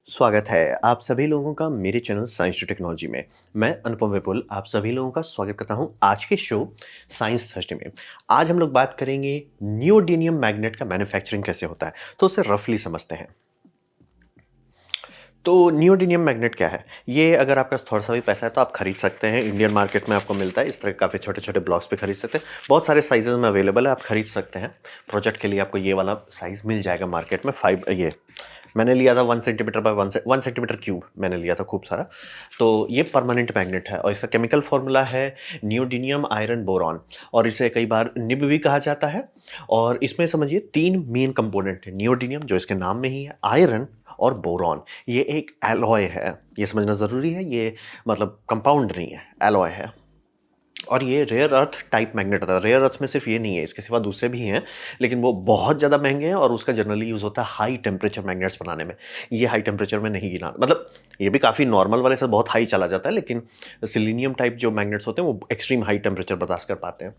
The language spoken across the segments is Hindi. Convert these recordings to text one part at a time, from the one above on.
स्वागत है आप सभी लोगों का मेरे चैनल साइंस टू टेक्नोलॉजी में। मैं अनुपम विपुल आप सभी लोगों का स्वागत करता हूं आज के शो साइंस थर्सडे में। आज हम लोग बात करेंगे नियोडिमियम मैग्नेट का मैन्युफैक्चरिंग कैसे होता है, तो उसे रफली समझते हैं। तो नियोडिमियम मैग्नेट क्या है? ये अगर आपके पास थोड़ा सा भी पैसा है तो आप खरीद सकते हैं। इंडियन मार्केट में आपको मिलता है, इस तरह के काफ़ी छोटे छोटे ब्लॉक्स पे खरीद सकते हैं। बहुत सारे साइजेस में अवेलेबल है, आप खरीद सकते हैं। प्रोजेक्ट के लिए आपको ये वाला साइज मिल जाएगा मार्केट में। ये मैंने लिया था 1 सेंटीमीटर बाय 1 सेंटीमीटर क्यूब मैंने लिया था, खूब सारा। तो ये परमानेंट मैग्नेट है और इसका केमिकल फॉर्मूला है नियोडिमियम आयरन बोरॉन, और इसे कई बार निब भी कहा जाता है। और इसमें समझिए 3 मेन कंपोनेंट है। नियोडिमियम जो इसके नाम में ही है, आयरन और बोरॉन। ये एक एलॉय है, ये समझना ज़रूरी है। ये मतलब कंपाउंड नहीं है, एलॉय है। और ये रेयर अर्थ टाइप मैग्नेट होता है। रेयर अर्थ में सिर्फ ये नहीं है, इसके सिवा दूसरे भी हैं, लेकिन वो बहुत ज़्यादा महंगे हैं और उसका जनरली यूज़ होता है हाई टेम्परेचर मैग्नेट्स बनाने में। ये हाई टेम्परेचर में नहीं गिना, मतलब ये भी काफ़ी नॉर्मल वाले से बहुत हाई चला जाता है, लेकिन सिलीनियम टाइप जो मैग्नेट्स होते हैं वो एक्सट्रीम हाई टेम्परेचर बर्दाश्त कर पाते हैं।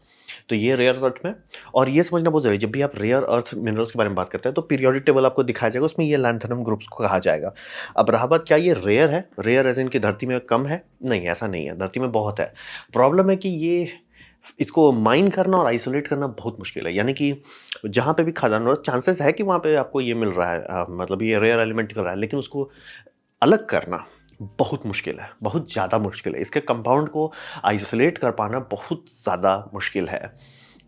तो ये रेयर अर्थ में। और ये समझना बहुत ज़रूरी है, जब भी आप रेयर अर्थ मिनरल्स के बारे में बात करते हैं तो पीरियोडिक टेबल आपको दिखाया जाएगा, उसमें ये लैंथेनम ग्रुप्स को कहा जाएगा। अब रहा बात, क्या ये रेयर है? रेयर एज इनकी धरती में कम है? नहीं, ऐसा नहीं है, धरती में बहुत है। प्रॉब्लम है कि ये इसको माइन करना और आइसोलेट करना बहुत मुश्किल है। यानी कि जहाँ पे भी खदान हो, चांसेस है कि वहाँ पे आपको ये मिल रहा है, मतलब ये रेयर एलिमेंट निकल रहा है, लेकिन उसको अलग करना बहुत मुश्किल है, बहुत ज़्यादा मुश्किल है। इसके कंपाउंड को आइसोलेट कर पाना बहुत ज़्यादा मुश्किल है।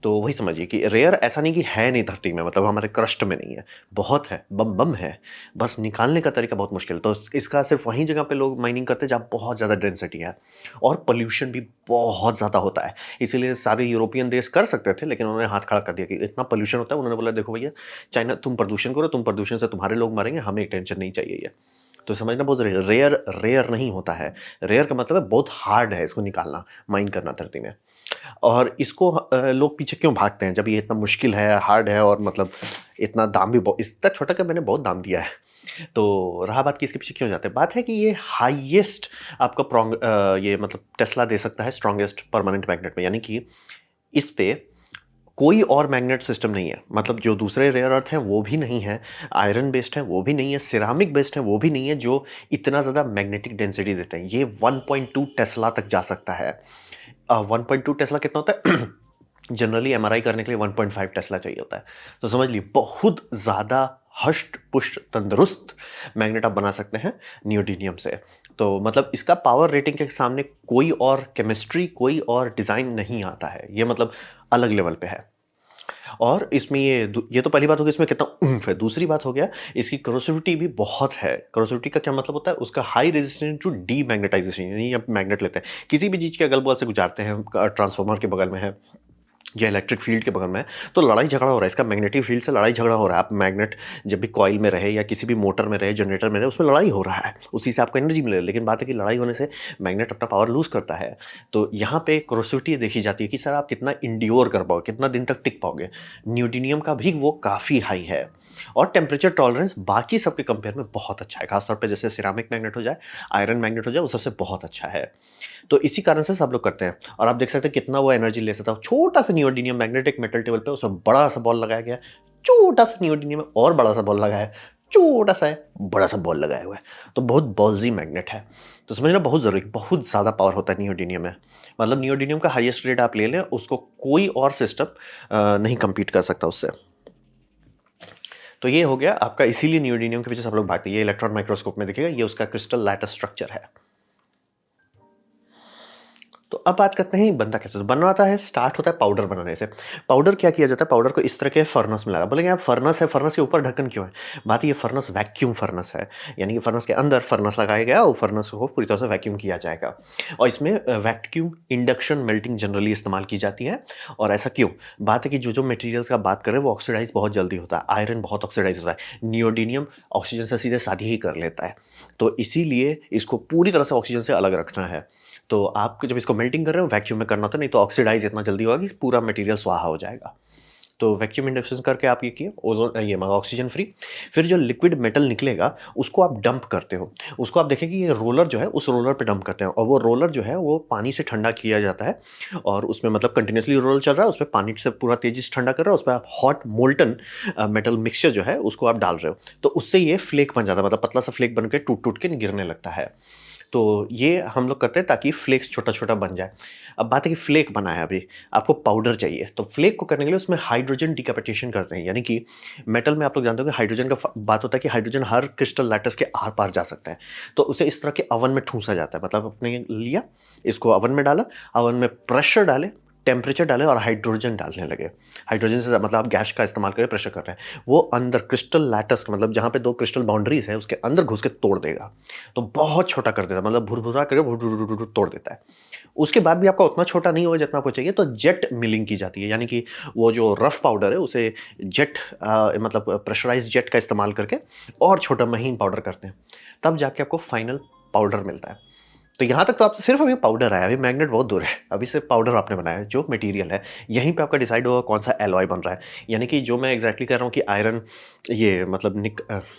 तो वही समझिए कि रेयर ऐसा नहीं कि है नहीं धरती में, मतलब हमारे क्रस्ट में नहीं है, बहुत है, बम बम है। बस निकालने का तरीका बहुत मुश्किल है। तो इसका सिर्फ वहीं जगह पे लोग माइनिंग करते हैं जहाँ बहुत ज़्यादा डेंसिटी है और पोल्यूशन भी बहुत ज़्यादा होता है। इसीलिए सारे यूरोपियन देश कर सकते थे, लेकिन उन्होंने हाथ खड़ा कर दिया कि इतना पोल्यूशन होता है। उन्होंने बोला देखो भैया, चाइना तुम प्रदूषण करो, तुम प्रदूषण से तुम्हारे लोग मरेंगे, हमें टेंशन नहीं चाहिए ये। तो समझना बहुत ज़रूरी है। रेयर रेयर नहीं होता है। रेयर का मतलब है बहुत हार्ड है इसको निकालना, माइन करना धरती में। और इसको लोग पीछे क्यों भागते हैं जब ये इतना मुश्किल है, हार्ड है, और मतलब इतना दाम भी इतना छोटा का मैंने बहुत दाम दिया है। तो रहा बात कि इसके पीछे क्यों जाते हैं, बात है कि ये हाईएस्ट आपका ये मतलब टेस्ला दे सकता है स्ट्रॉन्गेस्ट परमानेंट मैग्नेट में। यानी कि इस पे कोई और मैग्नेट सिस्टम नहीं है। मतलब जो दूसरे रेयर अर्थ हैं वो भी नहीं है, आयरन बेस्ड है वो भी नहीं है, सिरामिक बेस्ड है वो भी नहीं है, जो इतना ज़्यादा मैग्नेटिक डेंसिटी देते हैं। ये 1.2 टेस्ला तक जा सकता है। 1.2 टेस्ला कितना होता है? जनरली एमआरआई करने के लिए 1.5 टेस्ला चाहिए होता है। तो समझ लीजिए बहुत ज़्यादा हष्ट पुष्ट तंदुरुस्त मैग्नेट आप बना सकते हैं नियोडिमियम से। तो मतलब इसका पावर रेटिंग के सामने कोई और केमिस्ट्री, कोई और डिज़ाइन नहीं आता है। ये मतलब अलग लेवल पे है। और इसमें ये तो पहली बात हो गई इसमें कितना ऊम्फ है। दूसरी बात हो गया, इसकी करोसिविटी भी बहुत है। करोसिविटी का क्या मतलब होता है? उसका हाई रेजिस्टेंस टू डीमैग्नेटाइजेशन। यानी आप मैग्नेट लेते हैं, किसी भी चीज़ के अगल बगल से गुजारते हैं, ट्रांसफार्मर के बगल में है या इलेक्ट्रिक फील्ड के बगल में है, तो लड़ाई झगड़ा हो रहा है। इसका मैग्नेटिक फील्ड से लड़ाई झगड़ा हो रहा है। आप मैग्नेट जब भी कॉइल में रहे या किसी भी मोटर में रहे, जनरेटर में रहे, उसमें लड़ाई हो रहा है, उसी से आपको एनर्जी मिले। लेकिन बात है कि लड़ाई होने से मैग्नेट अपना पावर लूज करता है। तो यहाँ पे क्रोसिविटी देखी जाती है कि सर आप कितना इंड्योर कर पाओगे, कितना दिन तक टिक पाओगे। न्यूडिनियम का भी वो काफ़ी हाई है। और टेम्परेचर टॉलरेंस बाकी सबके कंपेयर में बहुत अच्छा है। खासतौर पे जैसे सिरामिक मैग्नेट हो जाए, आयरन मैग्नेट हो जाए, वो सबसे बहुत अच्छा है। तो इसी कारण से सब लोग करते हैं। और आप देख सकते हैं कितना वो एनर्जी ले सकता है। छोटा सा नियोडिमियम मैग्नेट एक मेटल टेबल पे, उसमें बड़ा सा बॉल लगाया गया है, छोटा सा नियोडिमियम और बड़ा सा बॉल लगाया है, छोटा सा है, बड़ा सा बॉल लगाया हुआ है। तो बहुत बॉल्जी मैग्नेट है। तो समझना बहुत जरूरी, बहुत ज्यादा पावर होता है नियोडिमियम में। मतलब नियोडिमियम का हाईएस्ट ग्रेड आप ले लें, उसको कोई और सिस्टम नहीं compete कर सकता उससे। तो ये हो गया आपका, इसीलिए नियोडिमियम के पीछे सब लोग भागते हैं। ये इलेक्ट्रॉन माइक्रोस्कोप में देखिएगा, ये उसका क्रिस्टल लैटिस स्ट्रक्चर है। तो अब बात करते हैं बनता कैसे। तो बनवाता है, स्टार्ट होता है पाउडर बनाने से। पाउडर क्या किया जाता है? पाउडर को इस तरह के फर्नेस में लगा। बोलेंगे यार फर्नेस है, फर्नेस के ऊपर ढक्कन क्यों है? बात ये फर्नेस वैक्यूम फर्नेस है। यानी कि फर्नेस के अंदर फर्नेस लगाया गया और फर्नेस को पूरी तरह से वैक्यूम किया जाएगा। और इसमें वैक्यूम इंडक्शन मेल्टिंग जनरली इस्तेमाल की जाती है। और ऐसा क्यों? बात है कि जो जो मटेरियल्स का बात करें वो ऑक्सीडाइज बहुत जल्दी होता है। आयरन बहुत ऑक्सीडाइज होता है, नियोडिमियम ऑक्सीजन से सीधे शादी ही कर लेता है। तो इसीलिए इसको पूरी तरह से ऑक्सीजन से अलग रखना है। तो आप जब इसको मेल्टिंग कर रहे हो वैक्यूम में करना होता है, नहीं तो ऑक्सीडाइज इतना जल्दी होगा कि पूरा मटेरियल स्वाहा हो जाएगा। तो वैक्यूम इंडक्शन करके आप ये किए ओजोन ये ऑक्सीजन फ्री। फिर जो लिक्विड मेटल निकलेगा उसको आप डंप करते हो। उसको आप देखें कि ये रोलर जो है उस रोलर पे डंप करते हैं, और वो रोलर जो है वो पानी से ठंडा किया जाता है, और उसमें मतलब कंटिन्यूसली रोलर चल रहा है, उसमें पानी से पूरा तेजी से ठंडा कर रहा है, उस पर आप हॉट मोल्टन मेटल मिक्सचर जो है उसको आप डाल रहे हो, तो उससे ये फ्लेक बन जाता है, मतलब पतला सा फ्लेक बन के टूट टूट के गिरने लगता है। तो ये हम लोग करते हैं ताकि फ्लेक्स छोटा छोटा बन जाए। अब बात है कि फ्लेक बना है, अभी आपको पाउडर चाहिए, तो फ्लेक को करने के लिए उसमें हाइड्रोजन डिकैपिटेशन करते हैं, यानी कि मेटल में आप लोग जानते हो कि हाइड्रोजन का बात होता है कि हाइड्रोजन हर क्रिस्टल लैटिस के आर पार जा सकता है, तो उसे इस तरह के अवन में ठूंसा जाता है, मतलब अपने लिया, इसको अवन में डाला, अवन में प्रेशर डाले, टेम्परेचर डाले और हाइड्रोजन डालने लगे। हाइड्रोजन से मतलब आप गैस का इस्तेमाल करके प्रेशर कर रहे हैं, वो अंदर क्रिस्टल लैटस मतलब जहाँ पे दो क्रिस्टल बाउंड्रीज है उसके अंदर घुस के तोड़ देगा, तो बहुत छोटा कर देता है, मतलब भुरभुरा करके तोड़ देता है। उसके बाद भी आपका उतना छोटा नहीं होगा जितना आपको चाहिए, तो जेट मिलिंग की जाती है, यानी कि वो जो रफ पाउडर है उसे जेट मतलब प्रेशराइज जेट का इस्तेमाल करके और छोटा महीन पाउडर करते हैं, तब जाके आपको फाइनल पाउडर मिलता है। तो यहाँ तक तो आपसे सिर्फ अभी पाउडर आया, अभी मैग्नेट बहुत दूर है, अभी सिर्फ पाउडर आपने बनाया है, जो मटेरियल है यहीं पे आपका डिसाइड होगा कौन सा एलॉय बन रहा है। यानी कि जो मैं एग्जैक्टली कह रहा हूँ कि आयरन, ये मतलब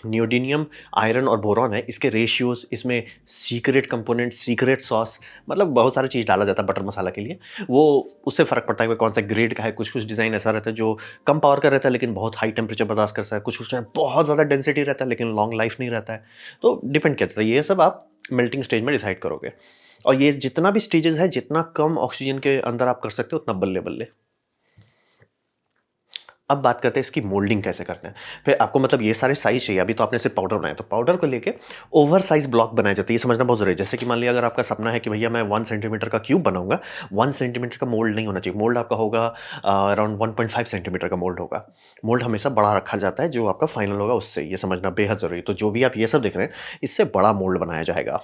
नियोडीनियम, आयरन और बोरॉन है, इसके रेशियोज, इसमें सीक्रेट कंपोनेंट, सीक्रेट सॉस, मतलब बहुत सारी चीज़ डाला जाता है बटर मसाला के लिए, वो उससे फ़र्क पड़ता है कि कौन सा ग्रेड का है। कुछ कुछ डिज़ाइन ऐसा रहता है जो कम पावर का रहता है लेकिन बहुत हाई टेम्परेचर बर्दाश्त करता है, कुछ कुछ बहुत ज़्यादा डेंसिटी रहता है लेकिन लॉन्ग लाइफ नहीं रहता है, तो डिपेंड करता है। ये सब आप मेल्टिंग स्टेज में डिसाइड करोगे, और ये जितना भी स्टेजेस है, जितना कम ऑक्सीजन के अंदर आप कर सकते हो उतना बल्ले बल्ले। अब बात करते हैं इसकी मोल्डिंग कैसे करते हैं। फिर आपको मतलब ये सारे साइज चाहिए, अभी तो आपने सिर्फ पाउडर बनाया, तो पाउडर को लेके ओवर साइज ब्लॉक बनाए जाते हैं, ये समझना बहुत जरूरी है। जैसे कि मान लिया अगर आपका सपना है कि भैया मैं 1 सेंटीमीटर का क्यूब बनाऊंगा, 1 सेंटीमीटर का मोल्ड नहीं होना चाहिए, मोल्ड आपका होगा अराउंड 1.5 सेंटीमीटर का मोल्ड होगा। मोल्ड हमेशा बड़ा रखा जाता है, जो आपका फाइनल होगा उससे, ये समझना बेहद जरूरी है। तो जो भी आप ये सब देख रहे हैं, इससे बड़ा मोल्ड बनाया जाएगा,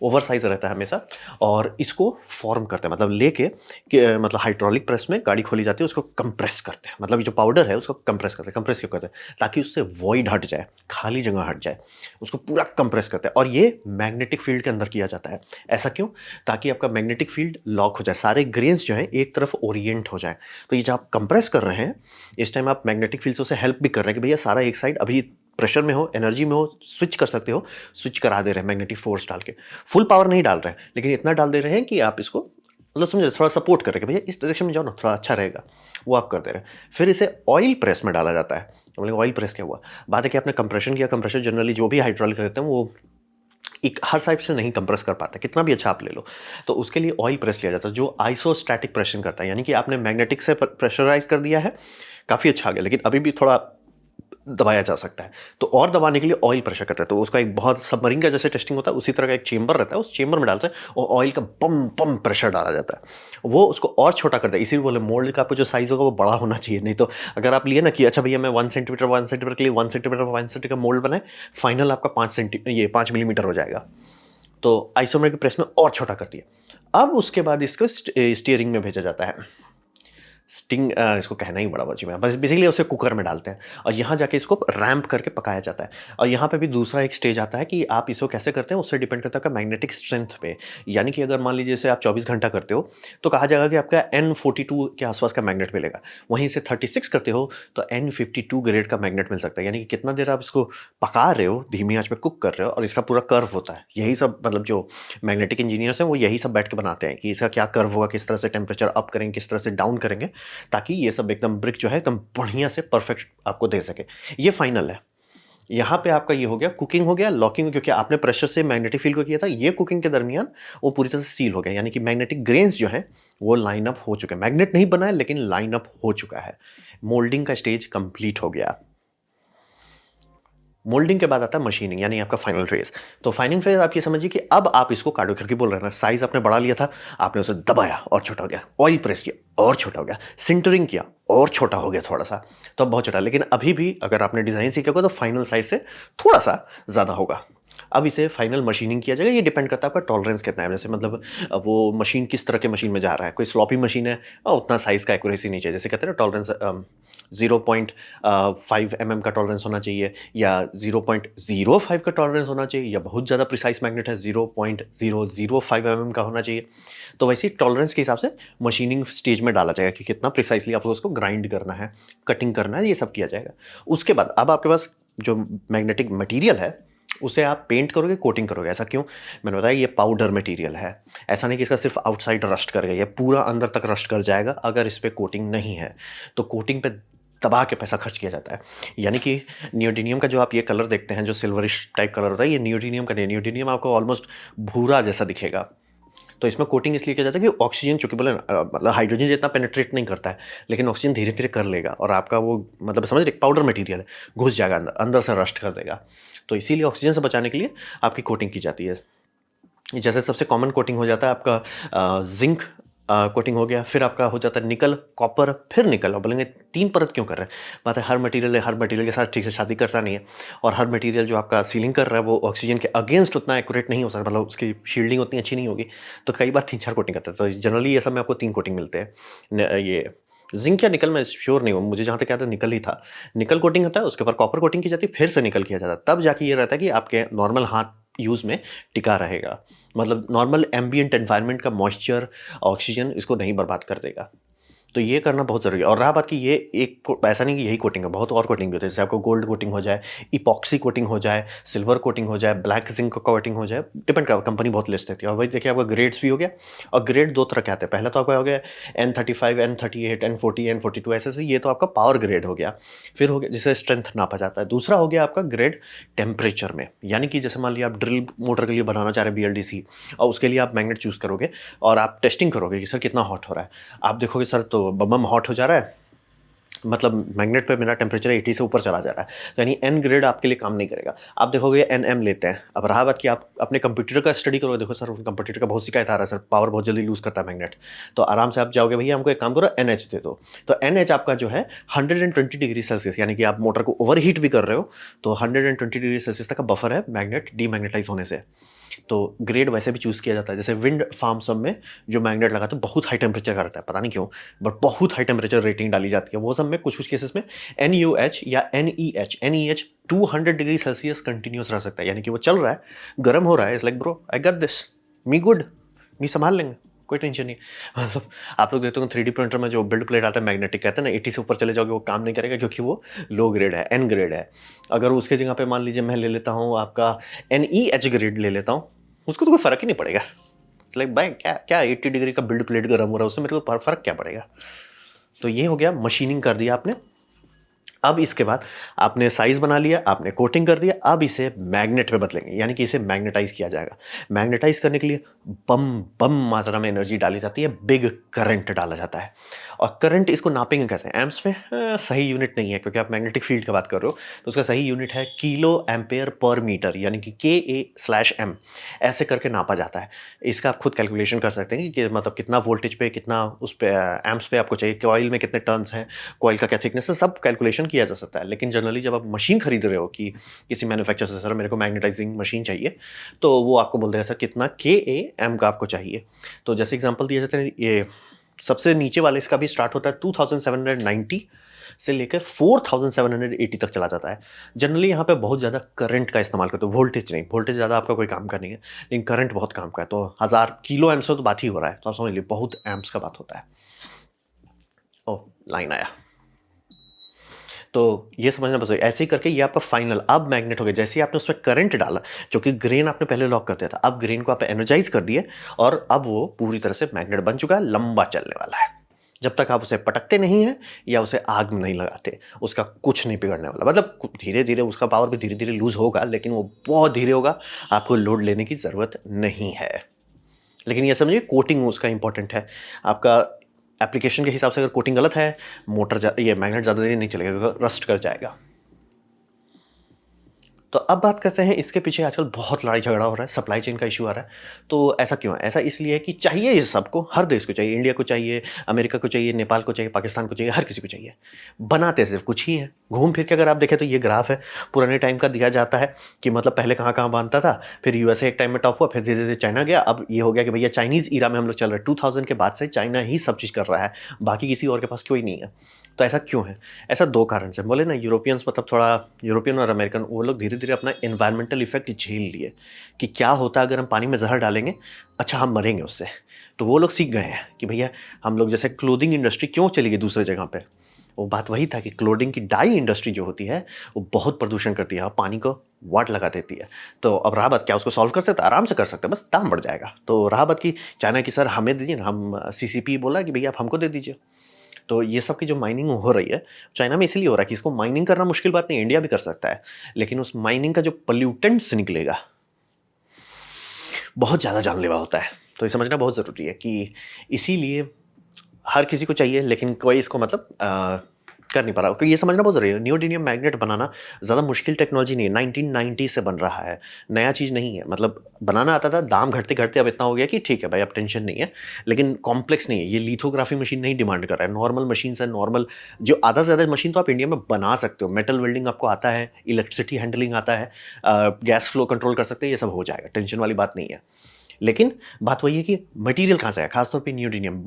ओवर साइज रहता है हमेशा, और इसको फॉर्म करते हैं, मतलब लेके मतलब हाइड्रोलिक प्रेस में गाड़ी खोली जाती है, उसको कंप्रेस करते हैं, मतलब ये जो पाउडर है उसको कंप्रेस करते हैं। कंप्रेस क्यों करते हैं? ताकि उससे वॉइड हट जाए, खाली जगह हट जाए, उसको पूरा कंप्रेस करते हैं, और ये मैग्नेटिक फील्ड के अंदर किया जाता है। ऐसा क्यों? ताकि आपका मैग्नेटिक फील्ड लॉक हो जाए, सारे ग्रेन्स जो है एक तरफ ओरिएंट हो जाए। तो ये जो आप कंप्रेस कर रहे हैं, इस टाइम आप मैग्नेटिक फील्ड से उसे हेल्प भी कर रहे हैं कि भैया सारा एक साइड अभी प्रेशर में हो, एनर्जी में हो, स्विच कर सकते हो, स्विच करा दे रहे हैं मैग्नेटिक फोर्स डाल के। फुल पावर नहीं डाल रहे हैं, लेकिन इतना डाल दे रहे हैं कि आप इसको मतलब समझे, थोड़ा सपोर्ट करके भैया इस डायरेक्शन में जाओ ना, थोड़ा अच्छा रहेगा, वो आप कर दे रहे हैं। फिर इसे ऑयल प्रेस में डाला जाता है। बोलेंगे ऑयल प्रेस क्या हुआ? बात है कि आपने कंप्रेशन किया, कंप्रेशन जनरली जो भी हाइड्रोलिक रहते हैं वो एक हर साइड से नहीं कंप्रेस कर पाता, कितना भी अच्छा आप ले लो, तो उसके लिए ऑयल प्रेस लिया जाता है, जो आइसोस्टैटिक प्रेशन करता है, यानी कि आपने मैग्नेटिक से प्रेशराइज कर दिया है, काफ़ी अच्छा आ गया, लेकिन अभी भी थोड़ा दबाया जा सकता है, तो और दबाने के लिए ऑयल प्रेशर करता है। तो उसका एक बहुत सबमरीन का जैसे टेस्टिंग होता है उसी तरह का एक चेंबर रहता है, उस चेंबर में डालते हैं और ऑयल का बम बम प्रेशर डाला जाता है, वो उसको और छोटा करता है। इसीलिए बोले मोल्ड का आपको जो साइज होगा वो बड़ा होना चाहिए, नहीं तो अगर आप लिए ना कि अच्छा भैया मैं 1 सेंटीमीटर के लिए 1 सेंटीमीटर का मोल्ड बनाए, फाइनल आपका 5 मिलीमीटर हो जाएगा, तो आइसोमेरिक प्रेस में और छोटा कर दिया। अब उसके बाद इसको स्टीयरिंग में भेजा जाता है। स्टिंग इसको कहना ही बड़ा अजीब है, बस बेसिकली उसे कुकर में डालते हैं और यहाँ जाके इसको रैम्प करके पकाया जाता है। और यहाँ पे भी दूसरा एक स्टेज आता है कि आप इसको कैसे करते हैं, उससे डिपेंड करता है मैग्नेटिक स्ट्रेंथ पे। यानी कि अगर मान लीजिए जैसे आप 24 घंटा करते हो तो कहा जाएगा कि आपका N42 के आसपास का मैग्नेट मिलेगा, वहीं से 36 करते हो तो N52 ग्रेड का मैग्नेट मिल सकता है। यानी कि कितना देर आप इसको पका रहे हो, धीमी आंच पे कुक कर रहे हो, और इसका पूरा कर्व होता है। यही सब मतलब जो मैग्नेटिक इंजीनियर्स हैं वो यही सब बैठ के बनाते हैं कि इसका क्या कर्व होगा, किस तरह से टेम्परेचर अप करेंगे, किस तरह से डाउन करेंगे, ताकि ये सब एकदम ब्रिक जो है एकदम बढ़िया से परफेक्ट आपको दे सके। ये फाइनल है। यहाँ पे आपका ये हो गया, कुकिंग हो गया, लॉकिंग, क्योंकि आपने प्रेशर से मैग्नेटिक फील्ड को किया था, ये कुकिंग के दरमियान वो पूरी तरह से सील हो गया, यानी कि मैग्नेटिक ग्रेन्स जो है वो लाइन अप हो चुके हैं। मैग्नेट नहीं बना है लेकिन लाइन अप हो चुका है। मोल्डिंग का स्टेज कंप्लीट हो गया। मोल्डिंग के बाद आता है मशीनिंग, यानी आपका फाइनल फेज। तो फाइनल फेज आप ये समझिए कि अब आप इसको काटो, क्योंकि बोल रहे हैं ना साइज आपने बढ़ा लिया था, आपने उसे दबाया और छोटा हो गया, ऑयल प्रेस किया और छोटा हो गया, सिंटरिंग किया और छोटा हो गया थोड़ा सा, तो अब बहुत छोटा। लेकिन अभी भी अगर आपने डिजाइन सीखा होगा तो फाइनल साइज से थोड़ा सा ज्यादा होगा। अब इसे फाइनल मशीनिंग किया जाएगा। ये डिपेंड करता है आपका टॉलरेंस कितना है, जैसे मतलब वो मशीन किस तरह के मशीन में जा रहा है। कोई स्लॉपी मशीन है उतना साइज़ का एक्यूरेसी नहीं चाहिए, जैसे कहते हैं ना टॉलरेंस 0.5 mm का टॉलरेंस होना चाहिए या 0.05 का टॉलरेंस होना चाहिए, या बहुत ज़्यादा प्रिसाइज मैग्नेट है 0.005 mm का होना चाहिए। तो वैसे ही टॉलरेंस के हिसाब से मशीनिंग स्टेज में डाला जाएगा कि कितना प्रिसाइसली आपको उसको ग्राइंड करना है, कटिंग करना है, ये सब किया जाएगा। उसके बाद अब आपके पास जो मैग्नेटिक मटीरियल है उसे आप पेंट करोगे, कोटिंग करोगे। ऐसा क्यों? मैंने बताया ये पाउडर मटेरियल है, ऐसा नहीं कि इसका सिर्फ आउटसाइड रस्ट कर गया, ये पूरा अंदर तक रस्ट कर जाएगा अगर इस पर कोटिंग नहीं है। तो कोटिंग पे दबा के पैसा खर्च किया जाता है। यानी कि नियोडीनियम का जो आप ये कलर देखते हैं, जो सिल्वरिश टाइप कलर होता है, ये नियोडीनियम का नहीं। नियोडीनियम आपको ऑलमोस्ट भूरा जैसा दिखेगा। तो इसमें कोटिंग इसलिए किया जाता है कि ऑक्सीजन, चूंकि बोले मतलब हाइड्रोजन जितना पेनिट्रेट नहीं करता है, लेकिन ऑक्सीजन धीरे धीरे कर लेगा और आपका वो मतलब समझ रहे पाउडर मटेरियल है, घुस जाएगा अंदर, अंदर से रस्ट कर देगा। तो इसीलिए ऑक्सीजन से बचाने के लिए आपकी कोटिंग की जाती है। जैसे सबसे कॉमन कोटिंग हो जाता है आपका जिंक कोटिंग हो गया, फिर आपका हो जाता है निकल, कॉपर, फिर निकल। और बोलेंगे 3 परत क्यों कर रहे हैं? बात है हर मटेरियल है, हर मटेरियल के साथ ठीक से शादी करता नहीं है, और हर मटेरियल जो आपका सीलिंग कर रहा है वो ऑक्सीजन के अगेंस्ट उतना एक्यूरेट नहीं हो सकता, मतलब उसकी शील्डिंग उतनी अच्छी नहीं होगी। तो कई बार 3-4 कोटिंग करता है। तो जनरली ये सब में आपको 3 कोटिंग मिलते हैं। ये जिंक या निकल, मैं श्योर नहीं हूँ, मुझे जहाँ तक याद है निकल ही था। निकल कोटिंग होता है, उसके ऊपर कॉपर कोटिंग की जाती है, फिर से निकल किया जाता है, तब जाके ये रहता है कि आपके नॉर्मल हाथ यूज़ में टिका रहेगा। मतलब नॉर्मल एम्बिएंट एनवायरनमेंट का मॉइस्चर, ऑक्सीजन इसको नहीं बर्बाद कर देगा। तो ये करना बहुत ज़रूरी है। और रहा बात कि ये ऐसा नहीं कि यही कोटिंग है, बहुत और कोटिंग भी होती है। जैसे आपको गोल्ड कोटिंग हो जाए, इपॉक्सी कोटिंग हो जाए, सिल्वर कोटिंग हो जाए, ब्लैक जिंक कोटिंग हो जाए, डिपेंड कर, कंपनी बहुत लिस्ट देती है। और वही देखिए आपका ग्रेड्स भी हो गया। और ग्रेड 2 तरह के आते हैं। पहला तो आपका हो गया N35, N38, N40, N42, ऐसे से, ये तो आपका पावर ग्रेड हो गया। फिर हो गया जिसे स्ट्रेंथ नापा जाता है। दूसरा हो गया आपका ग्रेड टेम्परेचर में, यानी कि जैसे मान लिया आप ड्रिल मोटर के लिए बनाना चाह रहे हैं BLDC, और उसके लिए आप मैग्नेट चूज़ करोगे और आप टेस्टिंग करोगे कि सर कितना हॉट हो रहा है। आप देखोगे सर तो बम हॉट हो जा रहा है, मतलब मैग्नेट पे मेरा टेम्परेचर 80 से ऊपर चला जा रहा है, तो यानी एन ग्रेड आपके लिए काम नहीं करेगा। आप देखोगे NM लेते हैं। अब रहा बात कि आप अपने कंप्यूटर का स्टडी करोगे, देखो सर कंप्यूटर का बहुत शिकायत आ रहा है, सर पावर बहुत जल्दी लूज करता है मैग्नेट। तो आराम से आप जाओगे, भैया हमको एक काम करो NH दे दो। तो NH आपका जो है 120 डिग्री सेल्सियस, यानी कि आप मोटर को ओवर हीट भी कर रहे हो तो 120 डिग्री सेल्सियस तक का बफर है मैग्नेट डीमैग्नेटाइज होने से। तो ग्रेड वैसे भी चूज़ किया जाता है। जैसे विंड फार्म सब में जो मैग्नेट लगाते हैं बहुत हाई टेम्परेचर का रहता है, पता नहीं क्यों, बट बहुत हाई टेम्परेचर रेटिंग डाली जाती है। वो सब में कुछ कुछ केसेस में NUH या NEH 200 डिग्री सेल्सियस कंटिन्यूस रह सकता है, यानी कि वो चल रहा है, गर्म हो रहा है, it's like bro I got this, me good, मी संभाल लेंगे, कोई टेंशन नहीं। मतलब आप लोग देखते हो 3D प्रिंटर में जो बिल्ड प्लेट आता है मैग्नेटिक, कहते हैं ना 80 से ऊपर चले जाओगे वो काम नहीं करेगा, क्योंकि वो लो ग्रेड है, N ग्रेड है। अगर उसके जगह पे मान लीजिए मैं ले लेता हूँ आपका NEH ग्रेड ले लेता हूँ, उसको तो कोई फर्क ही नहीं पड़ेगा। लाइक भाई क्या क्या 80 डिग्री का बिल्ड प्लेट गर्म हो रहा है, उससे मेरे को फर्क क्या पड़ेगा। तो ये हो गया, मशीनिंग कर दिया आपने। अब इसके बाद आपने साइज बना लिया, आपने कोटिंग कर दिया, अब इसे मैग्नेट में बदलेंगे, यानी कि इसे मैग्नेटाइज किया जाएगा। मैग्नेटाइज करने के लिए बम बम मात्रा में एनर्जी डाली जाती है, बिग करंट डाला जाता है। और करंट इसको नापेंगे कैसे? एम्प्स में सही यूनिट नहीं है, क्योंकि आप मैग्नेटिक फील्ड की बात कर रहे हो, तो उसका सही यूनिट है किलो एम्पेयर पर मीटर, यानी कि KA/M, ऐसे करके नापा जाता है। इसका आप खुद कैलकुलेशन कर सकते हैं कि मतलब कितना वोल्टेज पे, कितना उस पे एम्प्स पे आपको चाहिए, कॉइल में कितने टर्न्स हैं, कॉइल का क्या थिकनेस है, सब कैलकुलेशन किया जा सकता है। लेकिन जनरली जब आप मशीन खरीद रहे हो कि किसी मैन्युफैक्चर से, सर मेरे को मैग्नेटाइजिंग मशीन चाहिए, तो वो आपको बोल देगा सर कितना KA/M का आपको चाहिए। तो जैसे एग्जांपल दिया जाता है, ये सबसे नीचे वाले इसका भी स्टार्ट होता है 2790 से लेकर 4780 तक चला जाता है। जनरली यहाँ पे बहुत ज़्यादा करंट का इस्तेमाल करते हो, वोल्टेज नहीं, वोल्टेज ज़्यादा आपका कोई काम का नहीं है, लेकिन करंट बहुत काम का है। तो 1000 किलो एम्प्स से तो बात ही हो रहा है, तो आप समझ लीजिए बहुत एम्प्स का बात होता है। ओह, लाइन आया। तो ये समझना बस, ऐसे ही करके ये आपका फाइनल अब मैग्नेट हो गया। जैसे ही आपने उसमें करंट डाला, जो कि ग्रेन आपने पहले लॉक कर दिया था, अब ग्रेन को आप एनर्जाइज कर दिए और अब वो पूरी तरह से मैग्नेट बन चुका है, लंबा चलने वाला है। जब तक आप उसे पटकते नहीं हैं या उसे आग में नहीं लगाते, उसका कुछ नहीं बिगड़ने वाला। मतलब धीरे धीरे उसका पावर भी धीरे धीरे लूज होगा, लेकिन वो बहुत धीरे होगा, आपको लोड लेने की ज़रूरत नहीं है। लेकिन ये समझिए कोटिंग उसका इंपॉर्टेंट है। आपका एप्लीकेशन के हिसाब से अगर कोटिंग गलत है, ये मैग्नेट ज़्यादा देर नहीं चलेगा, रस्ट कर जाएगा। तो अब बात करते हैं, इसके पीछे आजकल बहुत लड़ाई झगड़ा हो रहा है, सप्लाई चेन का इशू आ रहा है। तो ऐसा क्यों है? ऐसा इसलिए है कि चाहिए ये सबको, हर देश को चाहिए, इंडिया को चाहिए, अमेरिका को चाहिए, नेपाल को चाहिए, पाकिस्तान को चाहिए, हर किसी को चाहिए। बनाते सिर्फ कुछ ही हैं। घूम फिर के अगर आप देखें तो ये ग्राफ है, पुराने टाइम का दिया जाता है कि मतलब पहले कहाँ-कहाँ बनता था, फिर यूएसए एक टाइम में टॉप हुआ, फिर धीरे-धीरे चाइना गया, अब ये हो गया कि भैया चाइनीज़ ईरा में हम लोग चल रहे हैं। 2000 के बाद से चाइना ही सब चीज़ कर रहा है, बाकी किसी और के पास कोई नहीं है। तो ऐसा क्यों है? ऐसा 2 कारण से। बोले ना, यूरोपियंस मतलब थोड़ा यूरोपियन और अमेरिकन, वो लोग धीरे-धीरे अपना एनवायरमेंटल इफ़ेक्ट झेल लिए कि क्या होता है अगर हम पानी में ज़हर डालेंगे, अच्छा हम मरेंगे उससे। तो वो लोग सीख गए हैं कि भैया हम लोग, जैसे क्लोथिंग इंडस्ट्री क्यों चली गई दूसरे जगह पे? वो बात वही था कि क्लोथिंग की डाई इंडस्ट्री जो होती है, वो बहुत प्रदूषण करती है और पानी को वाट लगा देती है। तो अब रहा बात, क्या उसको सॉल्व कर सकते हैं? आराम से कर सकते हैं, बस दाम बढ़ जाएगा। तो रहा बात कि चाइना की, सर हमें दीजिए ना, हम सीसीपी बोला कि भैया आप हमको दे दीजिए। तो ये सब की जो माइनिंग हो रही है, चाइना में इसलिए हो रहा है कि इसको माइनिंग करना मुश्किल बात नहीं है, इंडिया भी कर सकता है। लेकिन उस माइनिंग का जो पॉल्यूटेंट्स निकलेगा, बहुत ज़्यादा जानलेवा होता है। तो ये समझना बहुत ज़रूरी है कि इसीलिए हर किसी को चाहिए, लेकिन कोई इसको मतलब कर नहीं पा रहा। तो ये समझना बहुत ज़रूरी है, नियोडिमियम मैग्नेट बनाना ज़्यादा मुश्किल टेक्नोलॉजी नहीं है, 1990 से बन रहा है, नया चीज़ नहीं है। मतलब बनाना आता था, दाम घटते-घटते अब इतना हो गया कि ठीक है भाई, अब टेंशन नहीं है, लेकिन कॉम्प्लेक्स नहीं है। ये लिथोग्राफी मशीन नहीं डिमांड कर रहा है, नॉर्मल मशीन्स है, नॉर्मल जो आधा से ज़्यादा मशीन तो आप इंडिया में बना सकते हो। मेटल वेल्डिंग आपको आता है, इलेक्ट्रिसिटी हैंडलिंग आता है, गैस फ्लो कंट्रोल कर सकते हैं, ये सब हो जाएगा, टेंशन वाली बात नहीं है। लेकिन बात वही है कि मटेरियल कहाँ से है, खासतौर पे नियोडिमियम।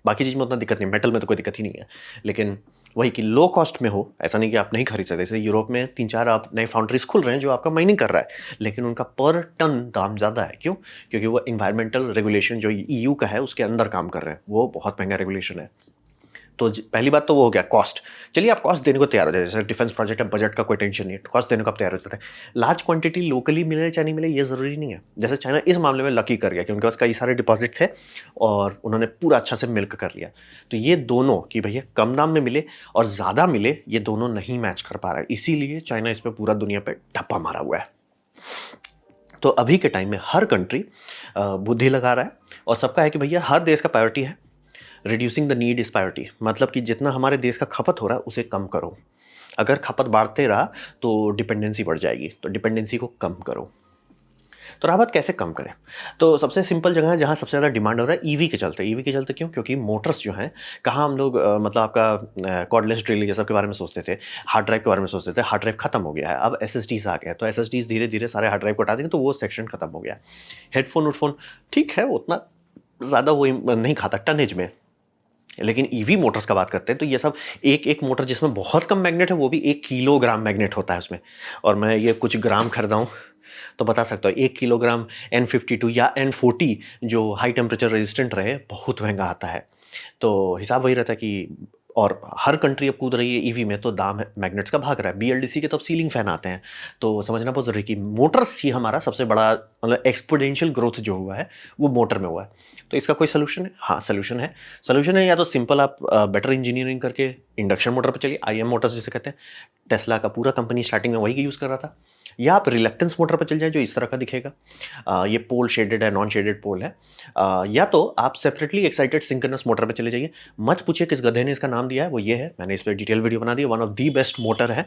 बाकी चीज़ में उतना दिक्कत नहीं, मेटल में तो कोई दिक्कत ही नहीं है। लेकिन वही कि लो कॉस्ट में हो, ऐसा नहीं कि आप नहीं खरीद सकते। जैसे यूरोप में 3-4 आप नए फाउंड्रीज खुल रहे हैं जो आपका माइनिंग कर रहा है, लेकिन उनका पर टन दाम ज़्यादा है। क्यों? क्योंकि वो इन्वायरमेंटल रेगुलेशन जो ईयू का है उसके अंदर काम कर रहे हैं, वो बहुत महंगा रेगुलेशन है। तो पहली बात तो वो हो गया कॉस्ट। चलिए, आप कॉस्ट देने को तैयार हो जाए, जैसे डिफेंस प्रोजेक्ट है, बजट का कोई टेंशन नहीं है, कॉस्ट देने को आप तैयार हो जाते हैं। लार्ज क्वांटिटी लोकली मिले चाहे नहीं मिले, ये ज़रूरी नहीं है। जैसे चाइना इस मामले में लकी कर गया कि उनके पास कई सारे डिपॉजिट थे और उन्होंने पूरा अच्छा से मिल्क कर लिया। तो ये दोनों कि भैया कम दाम में मिले और ज़्यादा मिले, ये दोनों नहीं मैच कर पा रहा है, इसीलिए चाइना इस पर पूरा दुनिया पर ठप्पा मारा हुआ है। तो अभी के टाइम में हर कंट्री बुद्धि लगा रहा है और सबका है कि भैया हर देश का प्रायोरिटी है reducing the need is priority. मतलब कि जितना हमारे देश का खपत हो रहा है उसे कम करो। अगर खपत बढ़ते रहा तो डिपेंडेंसी बढ़ जाएगी, तो डिपेंडेंसी को कम करो। तो रहा बात कैसे कम करें, तो सबसे सिंपल जगह है जहाँ सबसे ज़्यादा डिमांड हो रहा है ईवी के चलते। ईवी के चलते क्यों? क्योंकि मोटर्स जो हैं, कहाँ हम लोग मतलब आपका कॉर्डलेस ड्रिल ये सब के बारे में सोचते थे, हार्ड ड्राइव के बारे में सोचते थे, हार्ड ड्राइव खत्म हो गया है, अब एसएसडीज आ गए हैं। तो एसएसडीज धीरे धीरे सारे हार्ड ड्राइव को हटा देंगे, तो वो सेक्शन खत्म हो गया। हेडफोन वुडफोन ठीक है, उतना ज़्यादा वो नहीं खाता टनेज में। लेकिन ईवी मोटर्स का बात करते हैं तो ये सब एक एक मोटर जिसमें बहुत कम मैग्नेट है, वो भी 1 किलोग्राम मैग्नेट होता है उसमें। और मैं ये कुछ ग्राम खरीदा हूँ तो बता सकता हूँ, 1 किलोग्राम N52 या N40 जो हाई टेम्परेचर रेजिस्टेंट रहे, बहुत महंगा आता है। तो हिसाब वही रहता है कि, और हर कंट्री अब कूद रही है ईवी में, तो दाम मैग्नेट्स का भाग रहा है। बीएलडीसी के तो अब सीलिंग फैन आते हैं। तो समझना बहुत जरूरी है कि मोटर्स ही हमारा सबसे बड़ा मतलब एक्सपोनेंशियल ग्रोथ जो हुआ है वो मोटर में हुआ है। तो इसका कोई सोल्यूशन है? हाँ, सोल्यूशन है। सोल्यूशन है या तो सिंपल आप बेटर इंजीनियरिंग करके इंडक्शन मोटर पर चलिए, आईएम मोटर्स जिसे कहते हैं। टेस्ला का पूरा कंपनी स्टार्टिंग में वही यूज़ कर रहा था। या आप रिलक्टेंस मोटर पर चल जाए जो इस तरह का दिखेगा। ये पोल शेडेड है, नॉन शेडेड पोल है। या तो आप सेपरेटली एक्साइटेड सिंक्रोनस मोटर पे चले जाइए। मत पूछिए किस गधे ने इसका नाम दिया है, वो ये है, मैंने इस पर डिटेल वीडियो बना दी है, one of the best motor है।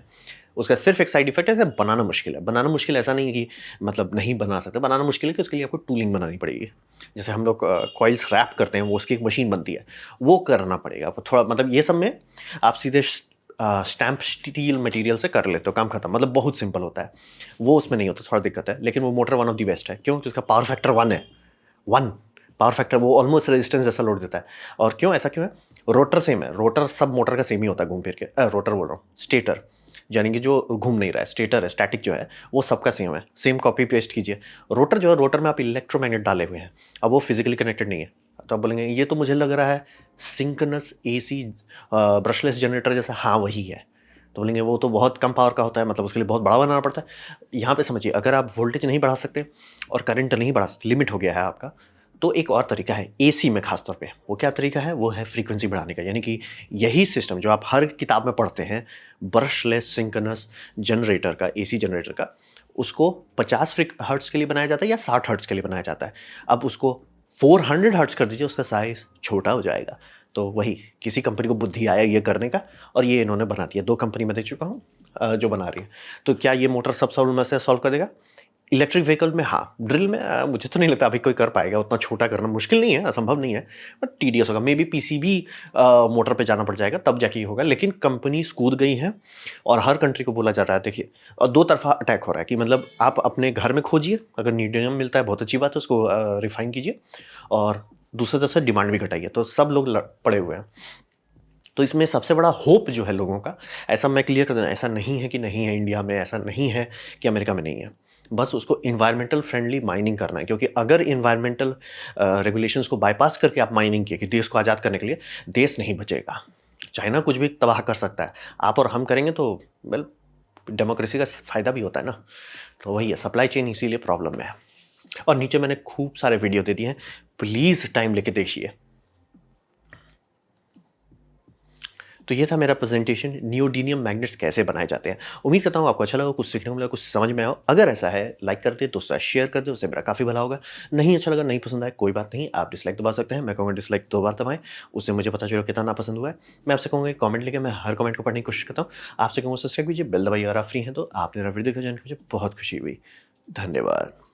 उसका सिर्फ एक साइड इफेक्ट है, इसे बनाना मुश्किल है। बनाना मुश्किल ऐसा नहीं है कि मतलब नहीं बना सकते, बनाना मुश्किल है कि उसके लिए आपको टूलिंग बनानी पड़ेगी। जैसे हम लोग कॉइल्स रैप करते हैं, वो उसकी एक मशीन बनती है, वो करना पड़ेगा आपको थोड़ा। मतलब ये सब में आप सीधे स्टैम्प स्टील मटेरियल से कर लेते हो, काम खत्म। मतलब बहुत सिंपल होता है, वो उसमें नहीं होता, थोड़ा दिक्कत है। लेकिन वो motor one of the best है। क्यों? उसका पावर फैक्टर 1 है। 1 पावर फैक्टर, वो ऑलमोस्ट रेजिस्टेंस जैसा लोड देता है। और क्यों ऐसा क्यों है? रोटर सेम है, रोटर सब मोटर का सेम ही होता है घूम फिर के। रोटर बोल रहा हूँ, स्टेटर, यानी कि जो घूम नहीं रहा है, स्टेटर है, स्टैटिक जो है वो सबका सेम है। सेम कॉपी पेस्ट कीजिए। रोटर जो है, रोटर में आप इलेक्ट्रोमैग्नेट डाले हुए हैं, अब वो फिजिकली कनेक्टेड नहीं है। तो आप बोलेंगे ये तो मुझे लग रहा है सिंक्रोनस एसी ब्रशलेस जनरेटर जैसा। हाँ वही है। तो बोलेंगे वो तो बहुत कम पावर का होता है, मतलब उसके लिए बहुत बड़ा बनाना पड़ता है। यहाँ पे समझिए, अगर आप वोल्टेज नहीं बढ़ा सकते और करंट नहीं बढ़ा सकते, लिमिट हो गया है आपका, तो एक और तरीका है एसी में खास तौर पे। वो क्या तरीका है? वो है फ्रीक्वेंसी बढ़ाने का। यानी कि यही सिस्टम जो आप हर किताब में पढ़ते हैं, ब्रशलेस सिंक्रोनस जनरेटर का, एसी जनरेटर का, उसको 50 हर्ट्ज के लिए बनाया जाता है या 60 हर्ट्ज के लिए बनाया जाता है। अब उसको 400 हर्ट्ज कर दीजिए, उसका साइज छोटा हो जाएगा। तो वही किसी कंपनी को बुद्धि आया ये करने का, और ये इन्होंने बना दिया। 2 कंपनी में देख चुका हूँ, जो बना रही है। तो क्या ये मोटर सब समस्या सॉल्व कर देगा? इलेक्ट्रिक व्हीकल में हाँ, ड्रिल में मुझे तो नहीं लगता अभी कोई कर पाएगा, उतना छोटा करना मुश्किल नहीं है, असंभव नहीं है, बट टीडियस होगा। मेबी पीसीबी मोटर पे जाना पड़ जाएगा, तब जाके ये होगा। लेकिन कंपनीज़ कूद गई हैं और हर कंट्री को बोला जा रहा है, देखिए दो तरफ़ा अटैक हो रहा है कि मतलब आप अपने घर में खोजिए, अगर नीडियम मिलता है बहुत अच्छी बात है, उसको रिफ़ाइन कीजिए और दूसरी तरफ से डिमांड भी घटाइए, तो सब लोग ल पड़े हुए हैं। तो इसमें सबसे बड़ा होप जो है लोगों का, ऐसा मैं क्लियर कर दूँ, ऐसा नहीं है कि नहीं है इंडिया में, ऐसा नहीं है कि अमेरिका में नहीं है। बस उसको एनवायरमेंटल फ्रेंडली माइनिंग करना है, क्योंकि अगर एनवायरमेंटल रेगुलेशंस को बायपास करके आप माइनिंग किए कि देश को आज़ाद करने के लिए, देश नहीं बचेगा। चाइना कुछ भी तबाह कर सकता है, आप और हम करेंगे तो वेल डेमोक्रेसी का फ़ायदा भी होता है ना। तो वही है, सप्लाई चेन इसीलिए प्रॉब्लम में है। और नीचे मैंने खूब सारे वीडियो दे दिए हैं, प्लीज़ टाइम लेके देखिए। तो ये था मेरा प्रेजेंटेशन, नियोडीमियम मैग्नेट्स कैसे बनाए जाते हैं। उम्मीद करता हूँ आपको अच्छा लगा, कुछ सीखने को मिला, कुछ समझ में आया। अगर ऐसा है, लाइक कर दे, दोस्तों शेयर कर दे, उससे मेरा काफ़ी भला होगा। नहीं अच्छा लगा, नहीं पसंद आया, कोई बात नहीं, आप डिसलाइक दबा सकते हैं। मैं कहूँगा डिसलाइक 2 बार दबाएँ, उससे मुझे पता चलेगा कितना नापसंद हुआ है। मैं आपसे कहूँगा कमेंट लिखें, मैं हर कमेंट को पढ़ने की कोशिश करता हूँ। आपसे कहूँगा सब्सक्राइब कीजिए, बेल दबाइए अगर आप फ्री हैं तो। आपने मेरा वीडियो देखा, जानकर मुझे बहुत खुशी हुई। धन्यवाद।